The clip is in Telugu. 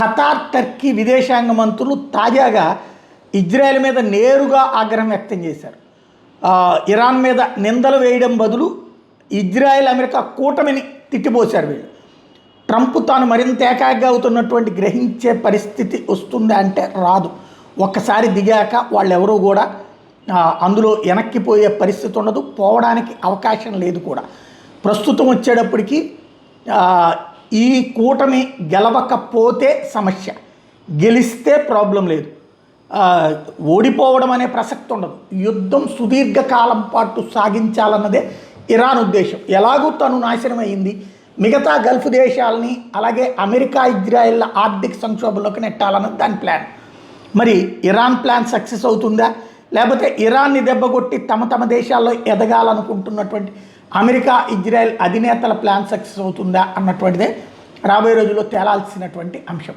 ఖతార్ టర్కీ విదేశాంగ మంత్రులు తాజాగా ఇజ్రాయెల్ మీద నేరుగా ఆగ్రహం వ్యక్తం చేశారు. ఇరాన్ మీద నిందలు వేయడం బదులు ఇజ్రాయెల్ అమెరికా కూటమిని తిట్టిపోశారు. వీళ్ళు ట్రంప్ తాను మరింత ఏకాగ్గా అవుతున్నటువంటి గ్రహించే పరిస్థితి వస్తుంది అంటే రాదు. ఒక్కసారి దిగాక వాళ్ళెవరూ కూడా అందులో వెనక్కిపోయే పరిస్థితి ఉండదు, పోవడానికి అవకాశం లేదు కూడా. ప్రస్తుతం వచ్చేటప్పటికి ఈ కూటమి గెలవకపోతే సమస్య, గెలిస్తే ప్రాబ్లం లేదు. ఓడిపోవడం అనే ప్రసక్తి ఉండదు. యుద్ధం సుదీర్ఘకాలం పాటు సాగించాలన్నదే ఇరాన్ ఉద్దేశం. ఎలాగూ తను నాశనం అయింది, మిగతా గల్ఫ్ దేశాలని అలాగే అమెరికా ఇజ్రాయెల్ ఆర్థిక సంక్షోభంలోకి నెట్టాలన్నది దాని ప్లాన్. మరి ఇరాన్ ప్లాన్ సక్సెస్ అవుతుందా, లేకపోతే ఇరాన్ని దెబ్బకొట్టి తమ దేశాల్లో ఎదగాలనుకుంటున్నటువంటి అమెరికా ఇజ్రాయెల్ అధినేతల ప్లాన్ సక్సెస్ అవుతుందా అన్నటువంటిదే రాబోయే రోజుల్లో తేలాల్సినటువంటి అంశం.